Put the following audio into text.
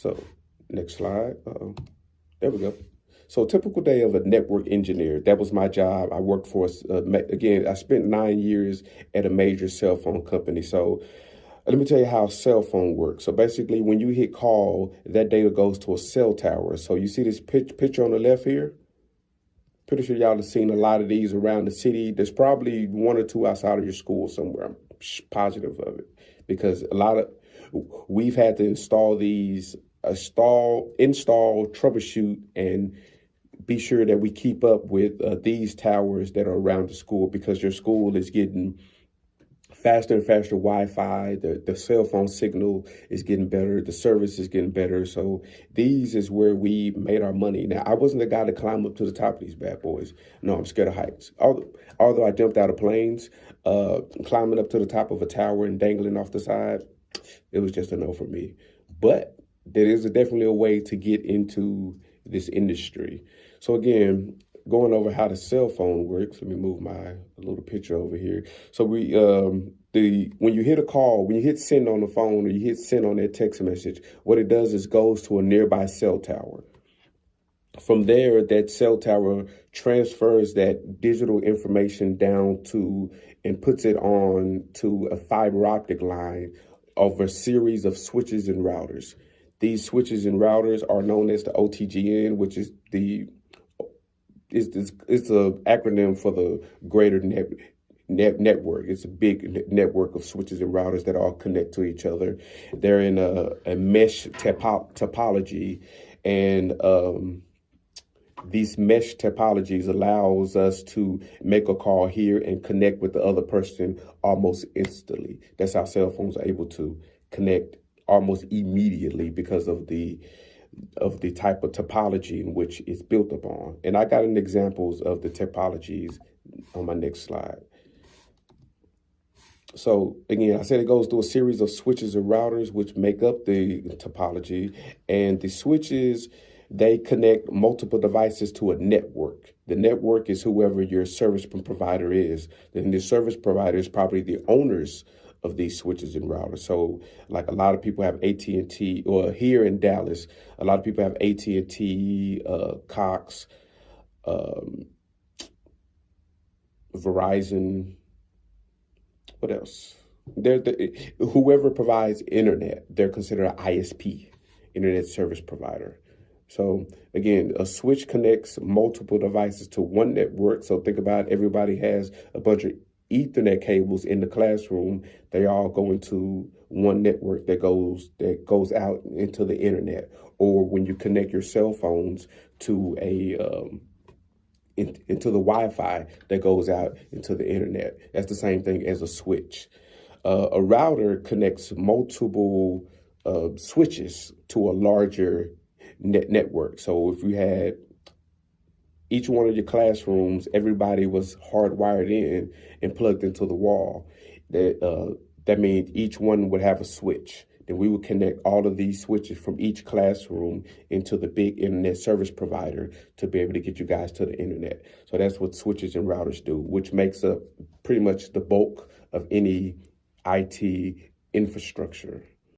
So next slide. There we go. So typical day of a network engineer. That was my job. I worked for, again, I spent 9 years at a major cell phone company. So let me tell you how a cell phone works. So basically, when you hit call, that data goes to a cell tower. So you see this picture on the left here? Pretty sure y'all have seen a lot of these around the city. There's probably one or two outside of your school somewhere. I'm positive of it, because we've had to install these, install, troubleshoot, and be sure that we keep up with these towers that are around the school, because your school is getting faster and faster Wi-Fi. The cell phone signal is getting better. The service is getting better. So these is where we made our money. Now, I wasn't the guy to climb up to the top of these bad boys. No, I'm scared of heights. Although I jumped out of planes, climbing up to the top of a tower and dangling off the side, it was just a no for me. But there is definitely a way to get into this industry. So again, going over how the cell phone works. Let me move my little picture over here. So when you hit a call, when you hit send on the phone, or you hit send on that text message, what it does is goes to a nearby cell tower. From there, that cell tower transfers that digital information down to and puts it on to a fiber optic line over a series of switches and routers. These switches and routers are known as the OTGN, which is it's an acronym for the greater network. It's a big network of switches and routers that all connect to each other. They're in a mesh topology, and these mesh topologies allows us to make a call here and connect with the other person almost instantly. That's how cell phones are able to connect almost immediately, because of the type of topology in which it's built upon. And I got an examples of the topologies on my next slide. So again, I said it goes through a series of switches and routers which make up the topology, and the switches, they connect multiple devices to a network. The network is whoever your service provider is. Then the service provider is probably the owners of these switches and routers. So like a lot of people have AT&T, or here in Dallas, a lot of people have AT&T, Cox, Verizon, what else? Whoever provides internet, they're considered an ISP, internet service provider. So again, a switch connects multiple devices to one network. So think about everybody has a bunch of Ethernet cables in the classroom. They all go into one network that goes out into the internet. Or when you connect your cell phones to into the Wi-Fi that goes out into the internet. That's the same thing as a switch. A router connects multiple switches to a larger network. So if you had each one of your classrooms, everybody was hardwired in and plugged into the wall. That means each one would have a switch. Then we would connect all of these switches from each classroom into the big internet service provider to be able to get you guys to the internet. So that's what switches and routers do, which makes up pretty much the bulk of any IT infrastructure.